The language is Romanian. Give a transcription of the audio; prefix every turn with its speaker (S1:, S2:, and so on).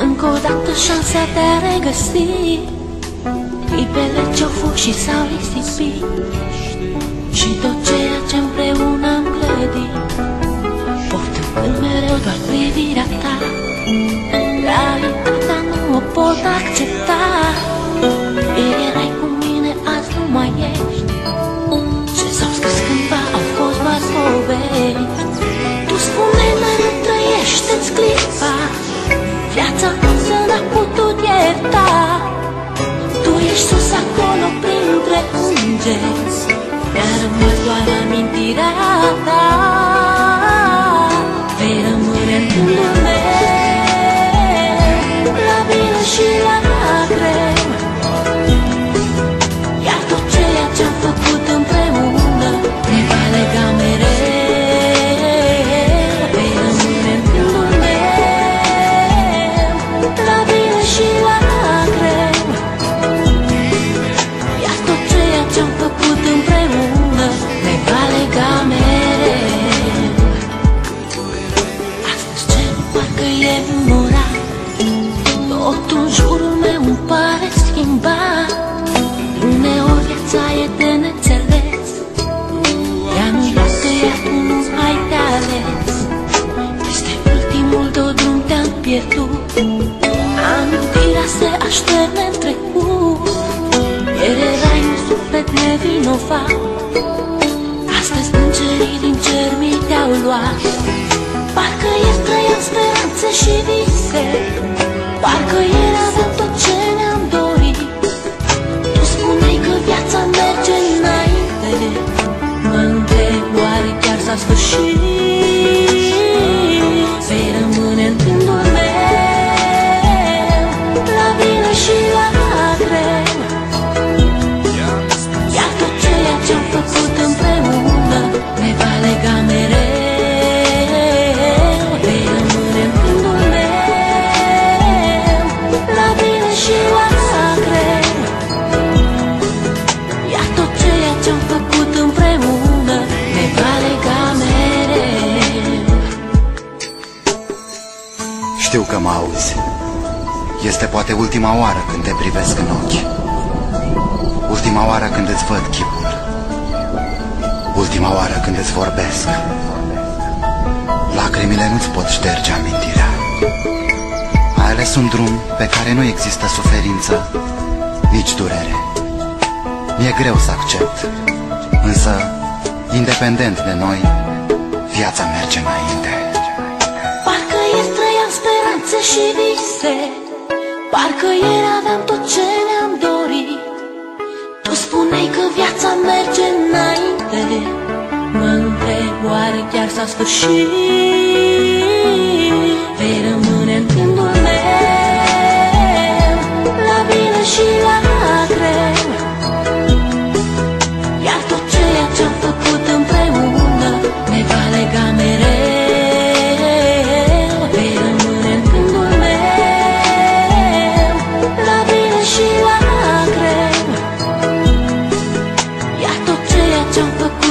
S1: Încă o dată șansa de a regăsi clipele ce-au fost și s-au risipit și tot ceea ce împreună am clădit, poftând mereu doar privirea ta. Realitatea nu o pot accepta. Ieri erai cu mine, azi nu mai ești. Ce s-au scris cândva au fost doar povești. Tu spune-mi, nu trăiește-ți clipa, viața însă n-a putut ierta. Tu ești sus acolo printre îngeri, mi-a rămas doar amintirea ta. Vei rămâne în gândul meu, la bine și la greu, iar tot ceea ce-am făcut împreună ne va lega mereu. Totul jurul meu îmi pare schimbat. Uneori viața e de neînțeles, ea nu lasă, iar tu nu ai de ales. Este ultimul tău drum, te-am pierdut. Amintirea se așterne în trecut. Ieri erai un suflet nevinovat, astăzi îngerii din cer mi te-au luat. Parcă ieri trăiam speranțe și vise, parcă ieri aveam tot ce ne-am dorit. Tu spuneai că viața merge înainte, mă întreb, oare chiar s-a sfârșit? Vei rămâne în gândul meu, la bine și la greu, iar tot ceea ce-am făcut împreună ne va lega mereu.
S2: Știu că mă auzi. Este poate ultima oară când te privesc în ochi, ultima oară când îți văd chipul, ultima oară când îți vorbesc. Lacrimile nu-ți pot șterge amintirea. Ai ales un drum pe care nu există suferință, nici durere. Mi-e greu să accept, însă, independent de noi, viața merge înainte.
S1: Parcă ieri trăiam speranțe și vise, parcă ieri aveam tot ce ne-am dorit. Tu spuneai că viața merge înainte, mă întreb, oare chiar s-a sfârșit? Vei rămâne în gândul meu, la bine și la greu, iar tot ceea ce-am făcut împreună ne va lega mereu. Ce-am făcut